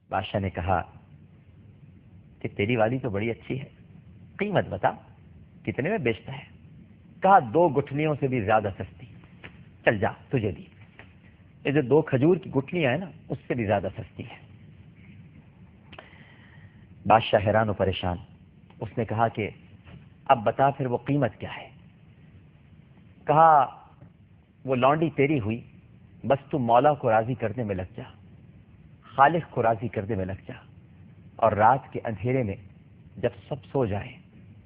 بادشاہ نے کہا کہ تیری والی تو بڑی اچھی ہے، قیمت بتا کتنے میں بیچتا ہے؟ کہا 2 گٹھلیوں سے بھی زیادہ سستی، چل جا تجھے دی۔ یہ جو 2 کھجور کی گٹھلیاں ہیں نا، اس سے بھی زیادہ سستی ہے۔ بادشاہ حیران و پریشان، اس نے کہا کہ اب بتا پھر وہ قیمت کیا ہے؟ کہا وہ لونڈی تیری ہوئی، بس تو مولا کو راضی کرنے میں لگ جا، خالق کو راضی کرنے میں لگ جا، اور رات کے اندھیرے میں جب سب سو جائیں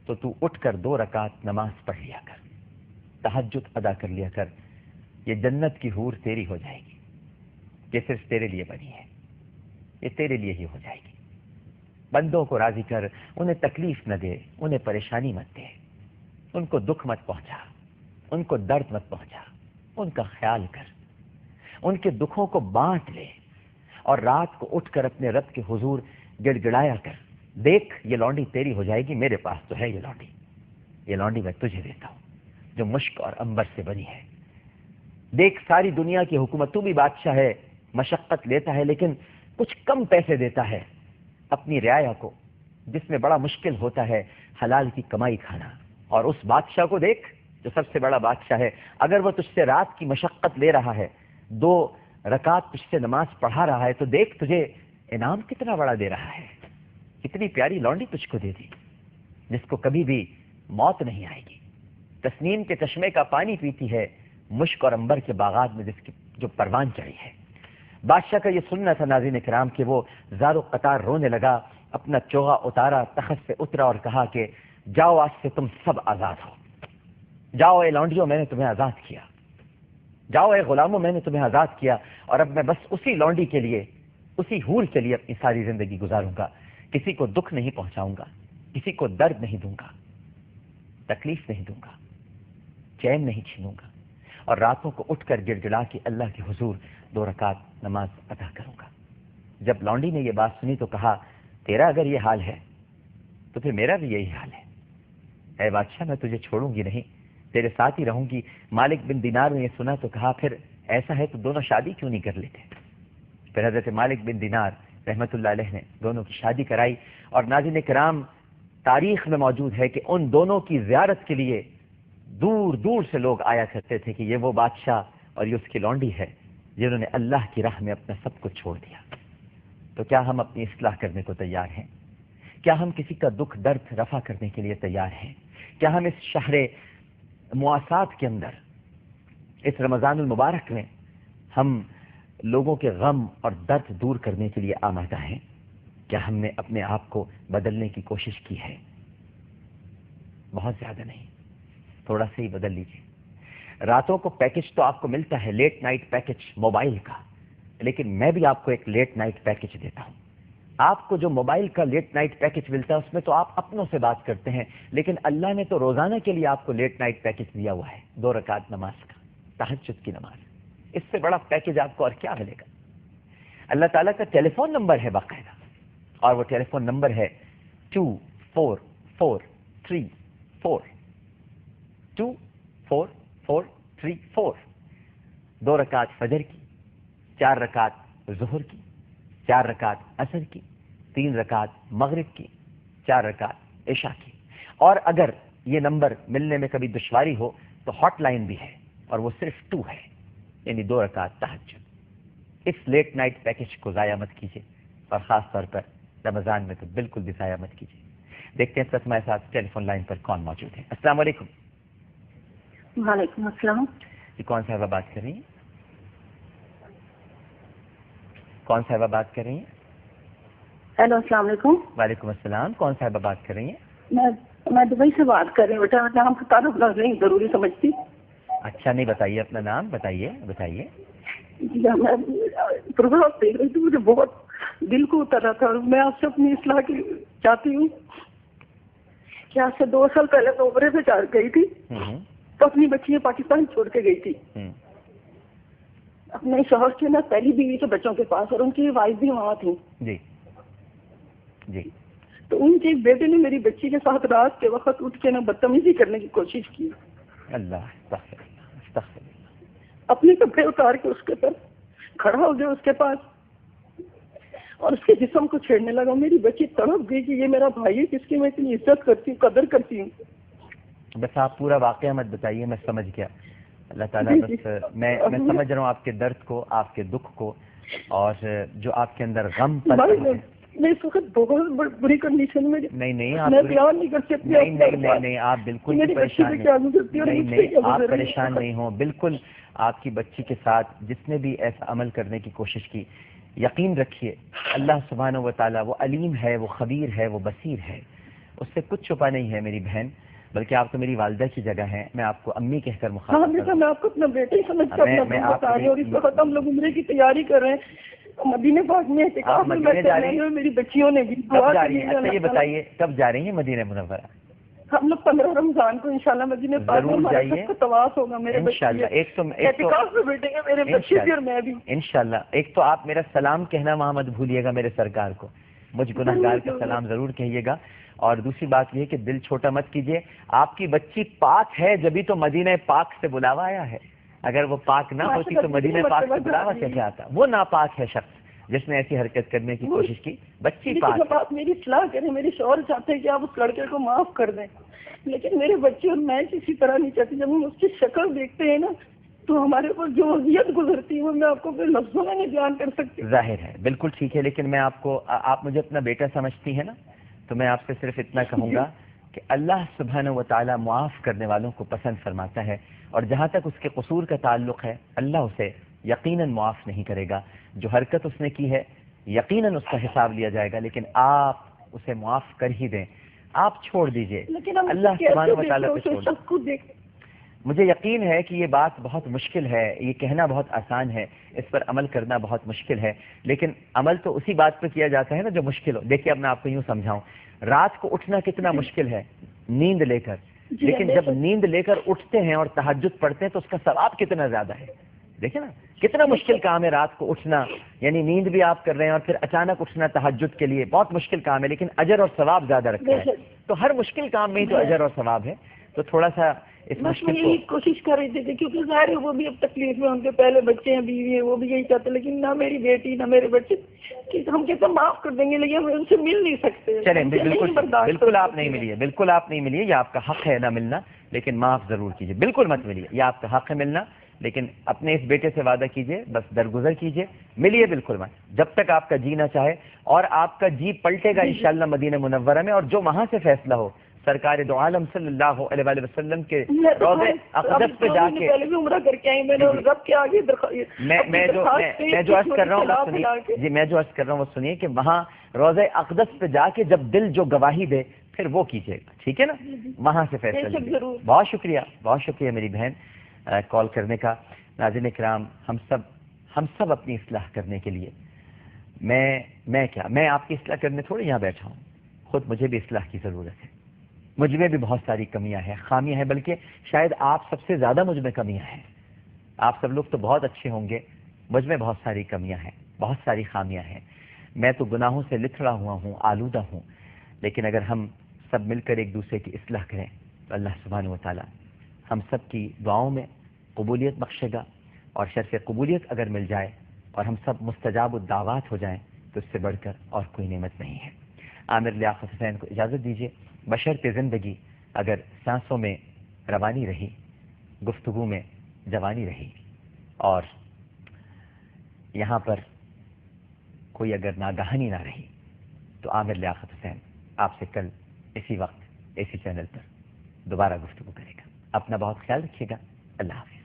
تو اٹھ کر 2 رکعت نماز پڑھ لیا کر، تہجد ادا کر لیا کر، یہ جنت کی حور تیری ہو جائے گی، یہ صرف تیرے لیے بنی ہے، یہ تیرے لیے ہی ہو جائے گی۔ بندوں کو راضی کر، انہیں تکلیف نہ دے، انہیں پریشانی مت دے، ان کو دکھ مت پہنچا، ان کو درد مت پہنچا، ان کا خیال کر، ان کے دکھوں کو بانٹ لے، اور رات کو اٹھ کر اپنے رب کے حضور گڑ گڑایا کر، دیکھ یہ لونڈی تیری ہو جائے گی، میرے پاس تو ہے یہ لونڈی میں تجھے دیتا ہوں جو مشک اور عنبر سے بنی ہے۔ دیکھ ساری دنیا کی حکومت، تو بھی بادشاہ ہے، مشقت لیتا ہے لیکن کچھ کم پیسے دیتا ہے اپنی رعایا کو، جس میں بڑا مشکل ہوتا ہے حلال کی کمائی کھانا۔ اور اس بادشاہ کو دیکھ جو سب سے بڑا بادشاہ ہے، اگر وہ تجھ سے رات کی مشقت لے رہا ہے، 2 رکعت تجھ سے نماز پڑھا رہا ہے، تو دیکھ تجھے انعام کتنا بڑا دے رہا ہے، کتنی پیاری لونڈی تجھ کو دے دی جس کو کبھی بھی موت نہیں آئے گی، تسنیم کے چشمے کا پانی پیتی ہے، مشک اور عنبر کے باغات میں جس کی جو پروان چڑھی ہے۔ بادشاہ کا یہ سننا تھا ناظرین کرام کہ وہ زار و قطار رونے لگا، اپنا چوغا اتارا، تخت سے اترا اور کہا کہ جاؤ آج سے تم سب آزاد ہو، جاؤ اے لونڈیوں میں نے تمہیں آزاد کیا، جاؤ اے غلاموں میں نے تمہیں آزاد کیا، اور اب میں بس اسی لونڈی کے لیے، اسی حور کے لیے اپنی ساری زندگی گزاروں گا، کسی کو دکھ نہیں پہنچاؤں گا، کسی کو درد نہیں دوں گا، تکلیف نہیں دوں گا، چین نہیں چھینوں گا، اور راتوں کو اٹھ کر گڑ گڑا کے اللہ کے حضور 2 رکعت نماز ادا کروں گا۔ جب لونڈی نے یہ بات سنی تو کہا تیرا اگر یہ حال ہے تو پھر میرا بھی یہی حال ہے، اے بادشاہ میں تجھے چھوڑوں گی نہیں، تیرے ساتھ ہی رہوں گی۔ مالک بن دینار نے یہ سنا تو کہا پھر ایسا ہے تو دونوں شادی کیوں نہیں کر لیتے؟ پھر حضرت مالک بن دینار رحمت اللہ علیہ نے دونوں کی شادی کرائی، اور ناظرین کرام تاریخ میں موجود ہے کہ ان دونوں کی زیارت کے لیے دور دور سے لوگ آیا کرتے تھے کہ یہ وہ بادشاہ اور یہ اس کی لونڈی ہے جنہوں نے اللہ کی راہ میں اپنا سب کچھ چھوڑ دیا۔ تو کیا ہم اپنی اصلاح کرنے کو تیار ہیں؟ کیا ہم کسی کا دکھ درد رفع کرنے کے لیے تیار ہیں؟ کیا ہم اس شہر مواسات کے اندر، اس رمضان المبارک میں ہم لوگوں کے غم اور درد دور کرنے کے لیے آمادہ ہیں؟ کیا ہم نے اپنے آپ کو بدلنے کی کوشش کی ہے؟ بہت زیادہ نہیں، تھوڑا سا ہی بدل لیجیے۔ راتوں کو پیکج تو آپ کو ملتا ہے، لیٹ نائٹ پیکج موبائل کا، لیکن میں بھی آپ کو ایک لیٹ نائٹ پیکج دیتا ہوں۔ آپ کو جو موبائل کا لیٹ نائٹ پیکج ملتا ہے اس میں تو آپ اپنوں سے بات کرتے ہیں، لیکن اللہ نے تو روزانہ کے لیے آپ کو لیٹ نائٹ پیکج دیا ہوا ہے، 2 رکعت نماز کا، تہجد کی نماز۔ اس سے بڑا پیکج آپ کو اور کیا ملے گا؟ اللہ تعالیٰ کا ٹیلی فون نمبر ہے باقاعدہ، اور وہ ٹیلی فون نمبر ہے 24434 24434۔ 2 رکعت فجر کی، 4 رکعت ظہر کی، 4 رکعت عصر کی، 3 رکعت مغرب کی، 4 رکعت عشاء کی۔ اور اگر یہ نمبر ملنے میں کبھی دشواری ہو تو ہاٹ لائن بھی ہے، اور وہ صرف 2 ہے، یعنی 2 رکعت تہجد۔ اس لیٹ نائٹ پیکج کو ضائع مت کیجیے، اور خاص طور پر رمضان میں تو بالکل بھی ضائع مت کیجیے۔ دیکھتے ہیں اس ہمارے ساتھ ٹیلی فون لائن پر کون موجود ہے۔ السلام علیکم۔ وعلیکم السلام۔ جی کون صاحبہ بات کر رہی ہیں؟ کون صاحبہ بات کر رہی ہیں؟ ہیلو السلام علیکم۔ وعلیکم السلام، کون صاحبہ بات کر رہی ہیں؟ میں دبئی سے بات کر رہی ہوں بیٹا، میں نام کا تعارف نہیں ضروری سمجھتی۔ اچھا نہیں بتائیے اپنا نام، بتائیے۔ جی میں پروگرام دیکھ رہی تھی، مجھے بہت دل کو اتر رہا تھا، میں آپ سے اپنی اصلاح کی چاہتی ہوں کہ آج سے 2 سال پہلے میں عمرے سے گئی تھی، تو اپنی بچیاں پاکستان چھوڑ کے گئی تھی، اپنے شوہر کے نا پہلی بیوی کے بچوں کے پاس، اور ان کی وائف بھی وہاں تھی۔ جی جی۔ تو ان کے بیٹے نے میری بچی کے ساتھ رات کے وقت اٹھ کے نا بدتمیزی کرنے کی کوشش کی۔ اللہ اپنے کپڑے اتار کے اس کے پر کھڑا ہو گیا اس کے پاس، اور اس کے جسم کو چھیڑنے لگا. میری بچی تڑپ گئی کہ یہ میرا بھائی ہے جس کی میں اتنی عزت کرتی ہوں, قدر کرتی ہوں. بس آپ پورا واقعہ مت بتائیے, میں سمجھ گیا. اللہ تعالیٰ بس میں سمجھ رہا ہوں آپ کے درد کو, آپ کے دکھ کو, اور جو آپ کے اندر غم پر ہے. میں اس وقت بہت بری کنڈیشن میں. نہیں آپ میں بیان نہیں کر سکتی. نہیں آپ بالکل پریشان نہیں, آپ پریشان نہیں ہوں. بالکل آپ کی بچی کے ساتھ جس نے بھی ایسا عمل کرنے کی کوشش کی, یقین رکھیے اللہ سبحانہ و تعالیٰ وہ علیم ہے, وہ خبیر ہے, وہ بصیر ہے, اس سے کچھ چھپا نہیں ہے میری بہن. بلکہ آپ تو میری والدہ کی جگہ ہیں, میں آپ کو امی کہہ کر مخاطب کروں. میں آپ کو اپنا بیٹا ہی سمجھ کر بتا رہی ہوں, اور اس وقت ہم لوگ عمرے کی تیاری کر رہے ہیں مدینہ پاک میں. میری بچیوں نے بھی کب جا رہی ہیں؟ اچھا یہ بتائیے کب جا رہی ہیں مدینہ منورہ؟ ہم لوگ 15 رمضان کو انشاءاللہ مدینہ پاک میں ہمارا طواف ہوگا. میرے انشاءاللہ ایک تو میرے بچے بھی اور میں بھی انشاءاللہ. ایک تو آپ میرا سلام کہنا وہاں مت بھولیے گا میرے سرکار کو, مجھ گنہگار کا سلام ضرور کہیے گا. اور دوسری بات یہ کہ دل چھوٹا مت کیجیے, آپ کی بچی پاک ہے جبھی تو مدینہ پاک سے بلاوا آیا ہے. اگر وہ پاک نہ ہوتی تو مدینہ پاک سے بلاوا کیسے آتا؟ وہ ناپاک ہے شخص جس نے ایسی حرکت کرنے کی کوشش کی. بچی پاک. آپ میری اصلاح کریں, میری شوہر چاہتے ہیں کہ آپ اس لڑکے کو معاف کر دیں, لیکن میرے بچے اور میں کسی طرح نہیں چاہتی. جب ہم اس کی شکل دیکھتے ہیں نا تو ہمارے اوپر جو اذیت گزرتی ہے وہ میں آپ کو پھر لفظوں میں نہیں بیان کر سکتی. ظاہر ہے, بالکل ٹھیک ہے, لیکن میں آپ مجھے اپنا بیٹا سمجھتی ہیں نا, تو میں آپ سے صرف اتنا کہوں گا کہ اللہ سبحانہ و تعالیٰ معاف کرنے والوں کو پسند فرماتا ہے, اور جہاں تک اس کے قصور کا تعلق ہے اللہ اسے یقیناً معاف نہیں کرے گا. جو حرکت اس نے کی ہے یقیناً اس کا حساب لیا جائے گا, لیکن آپ اسے معاف کر ہی دیں, آپ چھوڑ دیجئے, اللہ سبحانہ و تعالیٰ پہ چھوڑ دیں. مجھے یقین ہے کہ یہ بات بہت مشکل ہے, یہ کہنا بہت آسان ہے, اس پر عمل کرنا بہت مشکل ہے, لیکن عمل تو اسی بات پہ کیا جاتا ہے نا جو مشکل ہو. دیکھیے اب میں آپ کو یوں سمجھاؤں, رات کو اٹھنا کتنا مشکل ہے نیند لے کر, لیکن جب نیند لے کر اٹھتے ہیں اور تہجد پڑھتے ہیں تو اس کا ثواب کتنا زیادہ ہے. دیکھیں نا کتنا مشکل کام ہے رات کو اٹھنا, یعنی نیند بھی آپ کر رہے ہیں اور پھر اچانک اٹھنا تہجد کے لیے, بہت مشکل کام ہے, لیکن اجر اور ثواب زیادہ رکھتا ہے. تو ہر مشکل کام میں ہی تو اجر اور ثواب ہے, تو تھوڑا سا اس مشکل کو کوشش کر رہی تھی کیونکہ ظاہر ہے وہ بھی اب تکلیف میں, ان کے پہلے بچے ہیں, بیوی ہیں, وہ بھی یہی چاہتے, لیکن نہ میری بیٹی نہ میرے بچے کہ ہم کہتے ہیں معاف کر دیں گے لیکن ہم ان سے مل نہیں سکتے. چلیں بالکل آپ نہیں ملیے, بالکل آپ نہیں ملیے, یہ آپ کا حق ہے نہ ملنا, لیکن معاف ضرور کیجیے. بالکل مت ملیے, یہ آپ کا حق ہے ملنا, لیکن اپنے اس بیٹے سے وعدہ کیجیے, بس درگزر کیجیے, ملیے بالکل مت جب تک آپ کا جینا چاہے, اور آپ کا جی پلٹے گا انشاءاللہ مدینہ منورہ میں, اور جو وہاں سے فیصلہ ہو سرکار دو عالم صلی اللہ علیہ وآلہ وسلم کے روضے اقدس پہ جا کے پہلے بھی عمرہ کر کے آئی, میں نے رب کے آگے میں جو عرض کر رہا ہوں وہ سنیے جی, میں جو عرض کر رہا ہوں وہ سنیے کہ وہاں روضے اقدس پہ جا کے جب دل جو گواہی دے پھر وہ کیجیے گا, ٹھیک ہے نا, وہاں سے فیصلہ. بہت شکریہ میری بہن کال کرنے کا. ناظرین کرام, ہم سب اپنی اصلاح کرنے کے لیے, میں آپ کی اصلاح کرنے تھوڑی یہاں بیٹھا ہوں, خود مجھے بھی اصلاح کی ضرورت ہے. مجھ میں بھی بہت ساری کمیاں ہیں, خامیاں ہیں, بلکہ شاید آپ سب سے زیادہ مجھ میں کمیاں ہیں. آپ سب لوگ تو بہت اچھے ہوں گے, مجھ میں بہت ساری کمیاں ہیں, بہت ساری خامیاں ہیں. میں تو گناہوں سے لتھڑا ہوا ہوں, آلودہ ہوں, لیکن اگر ہم سب مل کر ایک دوسرے کی اصلاح کریں تو اللہ سبحانہ و تعالیٰ ہم سب کی دعاؤں میں قبولیت بخشے گا, اور شرف قبولیت اگر مل جائے اور ہم سب مستجاب الدعوات ہو جائیں تو اس سے بڑھ کر اور کوئی نعمت نہیں ہے. عامر لیاقت حسین کو اجازت دیجیے. بشرط زندگی اگر سانسوں میں روانی رہی, گفتگو میں جوانی رہی, اور یہاں پر کوئی اگر ناگہانی نہ رہی, تو عامر لیاقت حسین آپ سے کل اسی وقت اسی چینل پر دوبارہ گفتگو کرے گا. اپنا بہت خیال رکھیے گا. اللہ حافظ.